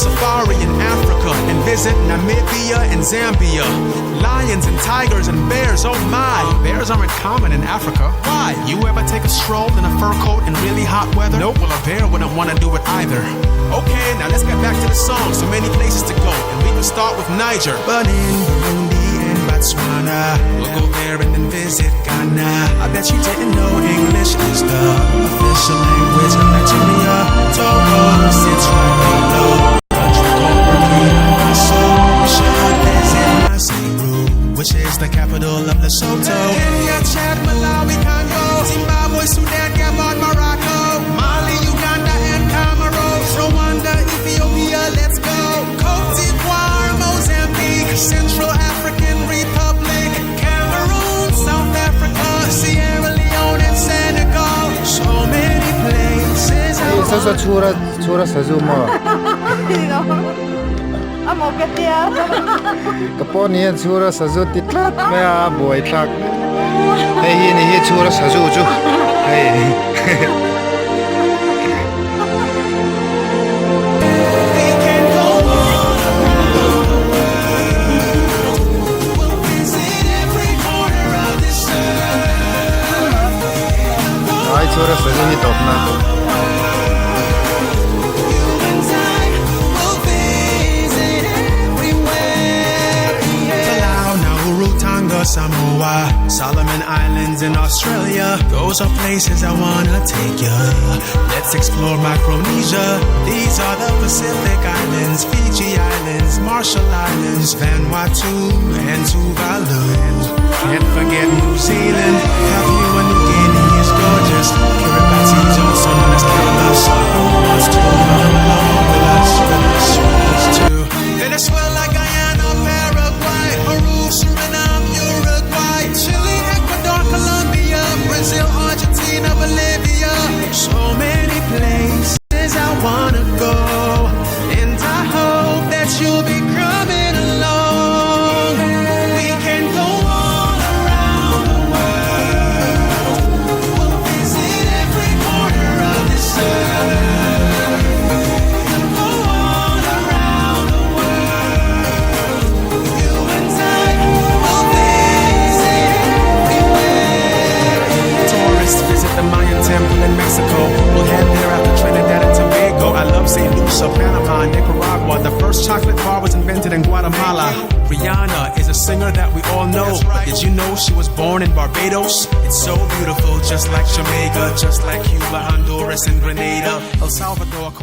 safari in Africa and visit Namibia and Zambia. Lions and tigers and bears, oh my. Bears aren't common in Africa. Why? You ever take a stroll in a fur coat in really hot weather? Nope, well a bear wouldn't want to do it either. Okay, now let's get back to the song. So many places to go, and we can start with Niger. But in Burundi and Botswana, we'll go there and then visit Ghana. I bet you didn't know English is the official language of Nigeria. Togo sits right below. Country called Burkina Faso. We should visit Maseru, which is the capital of Lesotho. Kenya, Chad, Malawi, Congo, Zimbabwe, Sudan, Gabon, Morocco, Mali, Uganda, and Comoros, Rwanda, Ethiopia, let's go. Cote d'Ivoire, Mozambique, Central African Republic, Cameroon, South Africa, Sierra Leone, and Senegal. So many places. Sasa chura sazuma. Amo katia. Kapon yan chura sazu titlat mea boy tlak. Hey ini chura sazu ju. Hey. Chura sazu hi topna. Samoa, Solomon Islands in Australia. Those are places I wanna take ya. Let's explore Micronesia. These are the Pacific Islands, Fiji Islands, Marshall Islands, Vanuatu and Tuvalu. Can't forget New Zealand. Papua New Guinea is gorgeous. Kiribati is also known as Kiribati. Wants to come along with us, too. Venezuela, Guyana, Paraguay, Peru, Suriname, Uruguay, Chile, Ecuador, Colombia, Brazil, Argentina, Bolivia. So many places I wanna go, and I hope that you'll be coming along. We can go all around the world. We'll visit every corner of this earth. Go all around the world. You and I will visit everywhere. Tourists visit the Mayan temple in Mexico. We'll head there after Trinidad and Tobago. I love St. Lucia, Panama, Nicaragua. The first chocolate bar was invented in Guatemala. Rihanna is a singer that we all know. But did you know she was born in Barbados? It's so beautiful, just like Jamaica, just like Cuba, Honduras, and Grenada, El Salvador.